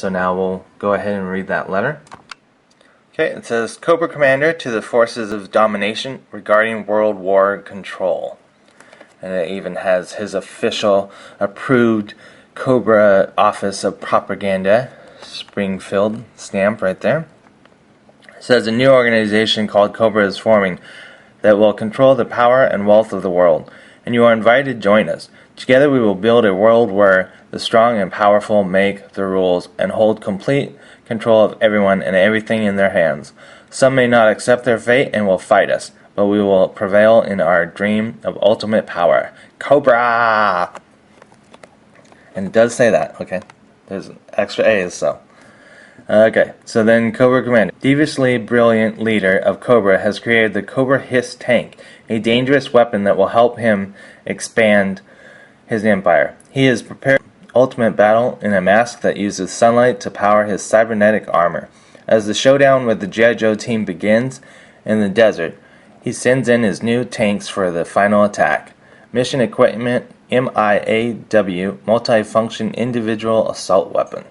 So now we'll go ahead and read that letter. Okay, it says, Cobra Commander to the Forces of Domination regarding World War Control. And it even has his official approved Cobra Office of Propaganda, Springfield stamp right there. It says a new organization called Cobra is forming that will control the power and wealth of the world, and you are invited to join us. Together we will build a world where the strong and powerful make the rules and hold complete control of everyone and everything in their hands. Some may not accept their fate and will fight us, but we will prevail in our dream of ultimate power. Cobra! And it does say that, okay? There's extra A's, so. Okay, so then Cobra Commander. Deviously brilliant leader of Cobra has created the Cobra Hiss tank, a dangerous weapon that will help him expand his empire. He is prepared for ultimate battle in a mask that uses sunlight to power his cybernetic armor. As the showdown with the G.I. Joe team begins in the desert, he sends in his new tanks for the final attack. Mission equipment MIAW, multi-function individual assault weapon.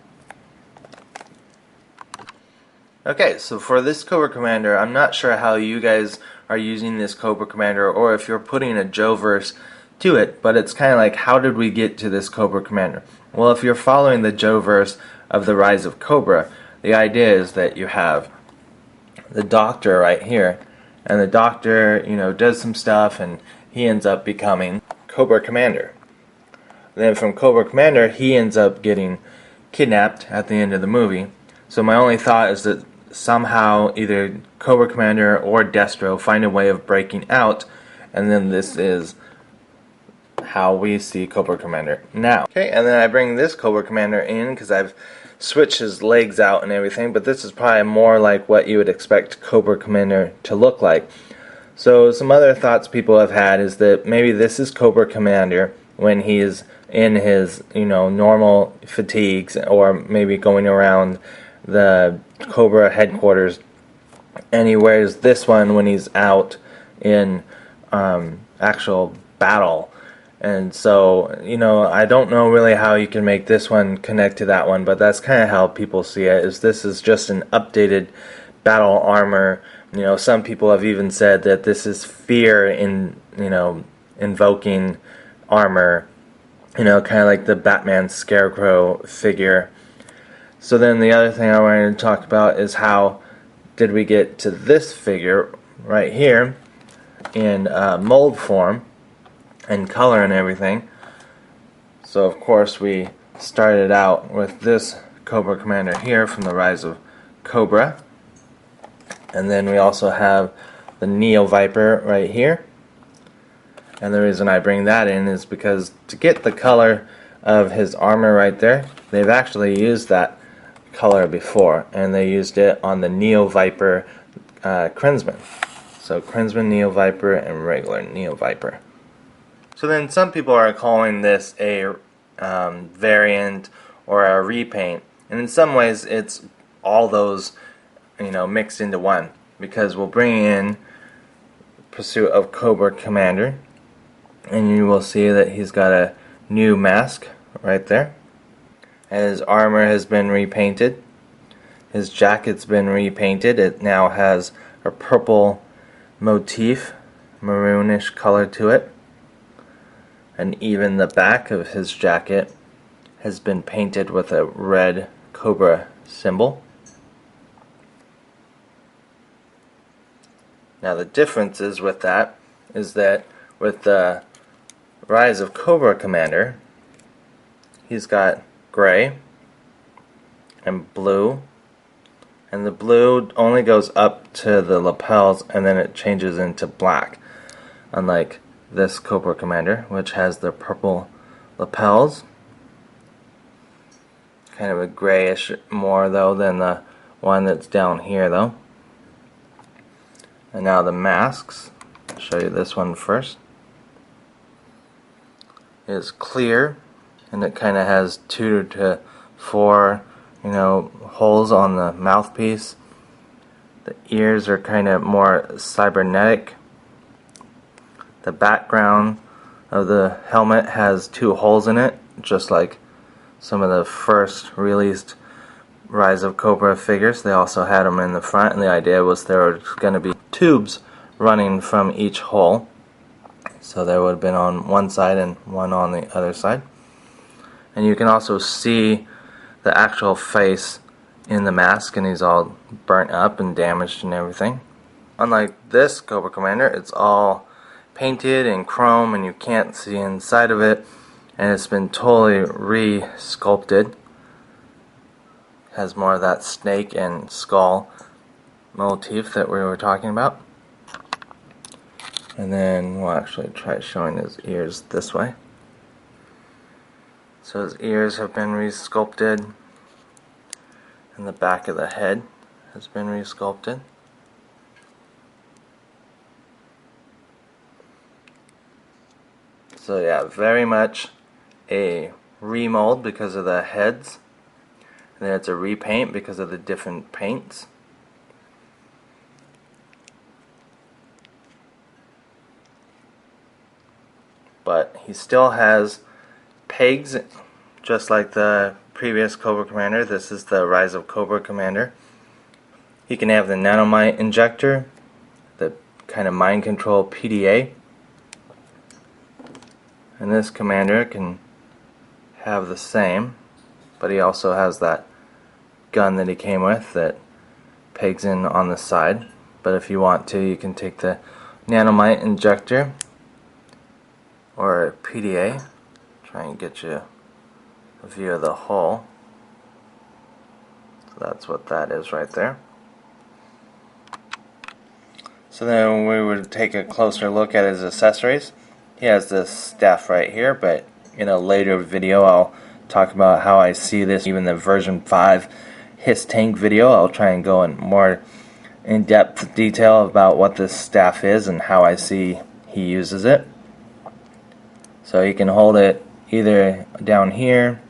Okay, so for this Cobra Commander, I'm not sure how you guys are using this Cobra Commander or if you're putting a Joe-verse to it, but it's kind of like, how did we get to this Cobra Commander? Well, if you're following the Joe-verse of the Rise of Cobra, the idea is that you have the Doctor right here, and the Doctor, does some stuff, and he ends up becoming Cobra Commander. Then from Cobra Commander, he ends up getting kidnapped at the end of the movie. So my only thought is that somehow either Cobra Commander or Destro find a way of breaking out, and then this is how we see Cobra Commander now. Okay, and then I bring this Cobra Commander in because I've switched his legs out and everything, but this is probably more like what you would expect Cobra Commander to look like. So some other thoughts people have had is that maybe this is Cobra Commander when he's in his, normal fatigues, or maybe going around the Cobra headquarters, and he wears this one when he's out in actual battle. And so, I don't know really how you can make this one connect to that one, but that's kind of how people see it, is this is just an updated battle armor. Some people have even said that this is fear in, invoking armor, kind of like the Batman Scarecrow figure. So then the other thing I wanted to talk about is how did we get to this figure right here in mold form and color and everything. So of course we started out with this Cobra Commander here from the Rise of Cobra. And then we also have the Neo Viper right here. And the reason I bring that in is because to get the color of his armor right there, they've actually used that color before, and they used it on the Neo Viper Krensman. So Krensman, Neo Viper, and regular Neo Viper. So then some people are calling this a variant or a repaint, and in some ways it's all those mixed into one, because we'll bring in Pursuit of Cobra Commander, and you will see that he's got a new mask right there, and his armor has been repainted. His jacket's been repainted. It now has a purple motif, maroonish color to it, and even the back of his jacket has been painted with a red cobra symbol. Now the differences with that is that with the Rise of Cobra Commander, he's got gray and blue, and the blue only goes up to the lapels and then it changes into black, unlike this Cobra Commander, which has the purple lapels. Kind of a grayish more though than the one that's down here though. And now the masks, I'll show you this one first, is clear, and it kind of has 2 to 4 holes on the mouthpiece. The ears are kind of more cybernetic. The background of the helmet has 2 holes in it, just like some of the first released Rise of Cobra figures. They also had them in the front, and the idea was there were going to be tubes running from each hole. So there would have been on one side and one on the other side. And you can also see the actual face in the mask, and he's all burnt up and damaged and everything. Unlike this Cobra Commander, it's all painted in chrome and you can't see inside of it, and it's been totally re-sculpted. Has more of that snake and skull motif that we were talking about. And then we'll actually try showing his ears this way. So his ears have been re-sculpted, and the back of the head has been re-sculpted. So yeah, very much a remold because of the heads. And then it's a repaint because of the different paints. But he still has pegs, just like the previous Cobra Commander. This is the Rise of Cobra Commander. He can have the nanomite injector, the kind of mind control PDA. And this commander can have the same, but he also has that gun that he came with that pegs in on the side. But if you want to, you can take the nanomite injector or a PDA, try and get you a view of the hull. So that's what that is right there. So then we would take a closer look at his accessories. He has this staff right here, but in a later video I'll talk about how I see this. Even the version 5 His Tank video, I'll try and go in more in-depth detail about what this staff is and how I see he uses it. So you can hold it either down here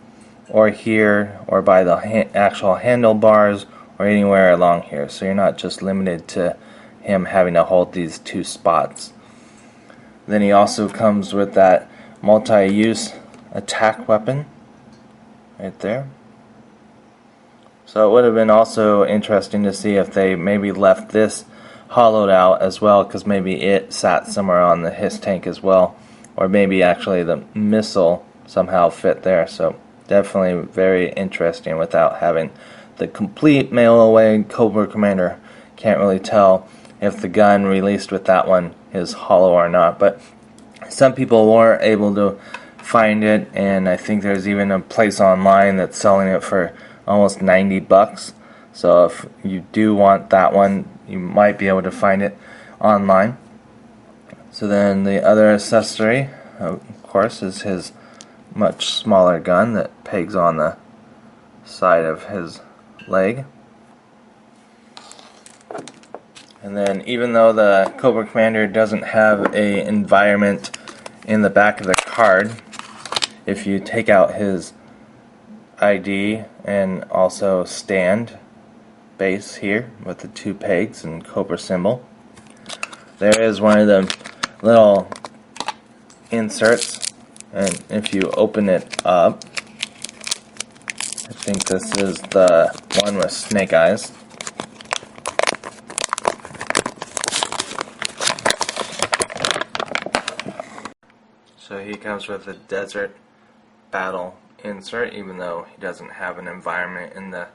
or by the actual handlebars or anywhere along here. So you're not just limited to him having to hold these two spots. Then he also comes with that multi-use attack weapon right there. So it would have been also interesting to see if they maybe left this hollowed out as well, because maybe it sat somewhere on the His Tank as well, or maybe actually the missile somehow fit there. So definitely very interesting without having the complete mail away Cobra Commander. Can't really tell if the gun released with that one is hollow or not, but some people were able to find it, and I think there's even a place online that's selling it for almost $90. So if you do want that one, you might be able to find it online. So then the other accessory, of course, is his much smaller gun that pegs on the side of his leg. And then even though the Cobra Commander doesn't have a environment in the back of the card, if you take out his ID and also stand base here with the two pegs and Cobra symbol, there is one of the little inserts, and if you open it up, I think this is the one with snake eyes. So he comes with a desert battle insert, even though he doesn't have an environment in the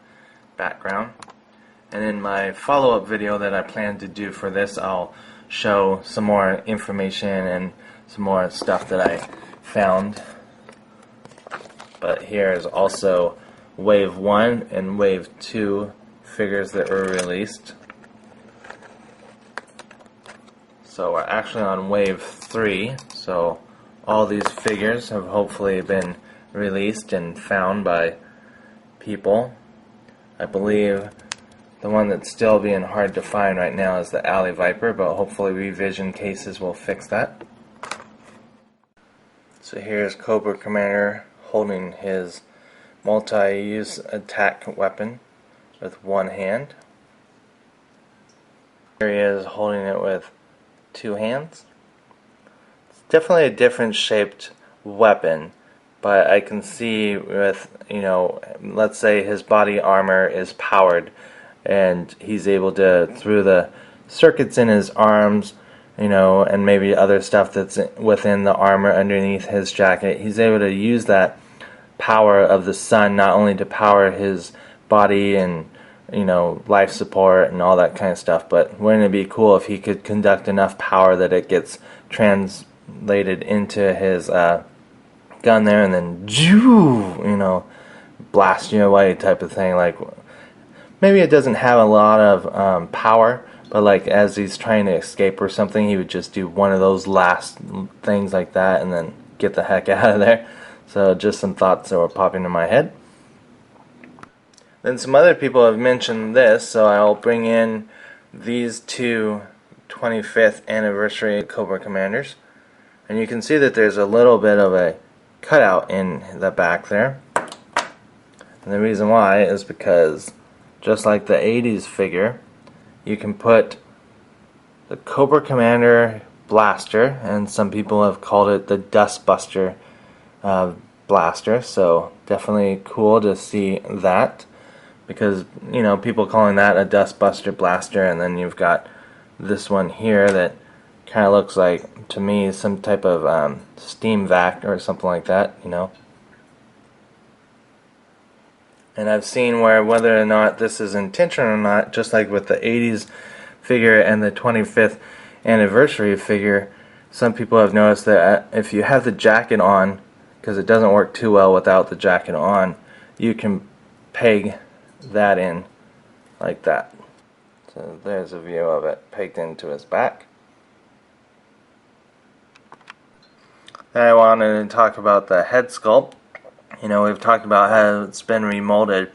background. And in my follow-up video that I plan to do for this, I'll show some more information and some more stuff that I found. But here is also Wave 1 and Wave 2 figures that were released. So we're actually on Wave 3, so all these figures have hopefully been released and found by people. I believe the one that's still being hard to find right now is the Alley Viper, but hopefully revision cases will fix that. So here's Cobra Commander holding his multi-use attack weapon with one hand. Here he is holding it with two hands. It's definitely a different shaped weapon but I can see with, let's say his body armor is powered and he's able to, through the circuits in his arms, and maybe other stuff that's within the armor underneath his jacket, he's able to use that power of the sun not only to power his body and life support and all that kind of stuff, but wouldn't it be cool if he could conduct enough power that it gets translated into his gun there and then blast you away type of thing. Like, maybe it doesn't have a lot of power, but like as he's trying to escape or something, he would just do one of those last things like that and then get the heck out of there. So just some thoughts that were popping in my head. Then some other people have mentioned this, so I'll bring in these two 25th anniversary Cobra Commanders. And you can see that there's a little bit of a cutout in the back there. And the reason why is because, just like the 80s figure, you can put the Cobra Commander blaster, and some people have called it the Dust Buster blaster, so definitely cool to see that, because people calling that a Dust Buster blaster, and then you've got this one here that kind of looks like, to me, some type of steam vac or something like that, And I've seen whether or not this is intentional or not, just like with the 80s figure and the 25th anniversary figure, some people have noticed that if you have the jacket on, because it doesn't work too well without the jacket on, you can peg that in like that. So there's a view of it pegged into his back. Then I wanted to talk about the head sculpt. We've talked about how it's been remolded,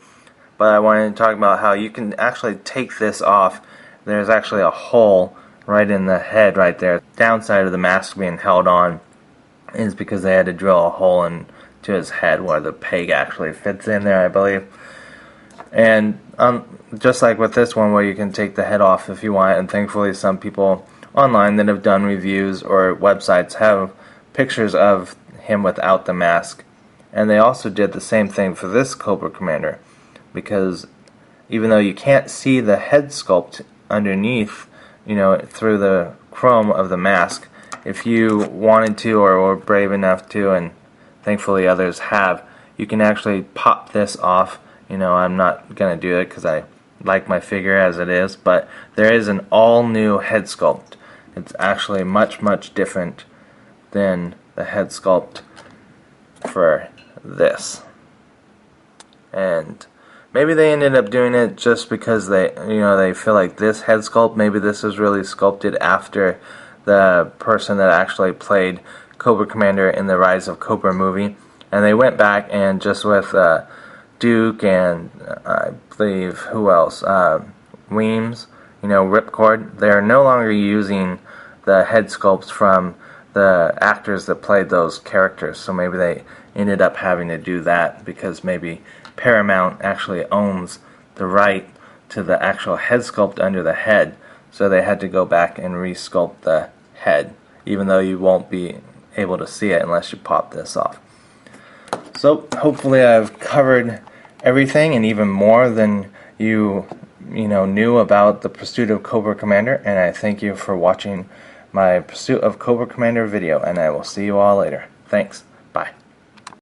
but I wanted to talk about how you can actually take this off. There's actually a hole right in the head right there. Downside of the mask being held on is because they had to drill a hole into his head where the peg actually fits in there, I believe. And just like with this one, where you can take the head off if you want, and thankfully some people online that have done reviews or websites have pictures of him without the mask. And they also did the same thing for this Cobra Commander, because even though you can't see the head sculpt underneath, through the chrome of the mask, if you wanted to or were brave enough to, and thankfully others have, you can actually pop this off. I'm not going to do it because I like my figure as it is, but there is an all-new head sculpt. It's actually much, much different than the head sculpt for this. And maybe they ended up doing it just because they feel like this head sculpt, maybe this is really sculpted after the person that actually played Cobra Commander in the Rise of Cobra movie, and they went back and just with Duke and I believe who else, Weems, Ripcord, they're no longer using the head sculpts from the actors that played those characters, so maybe they ended up having to do that because maybe Paramount actually owns the right to the actual head sculpt under the head, so they had to go back and re-sculpt the head, even though you won't be able to see it unless you pop this off. So hopefully I've covered everything and even more than you knew about the Pursuit of Cobra Commander, and I thank you for watching my Pursuit of Cobra Commander video, and I will see you all later. Thanks.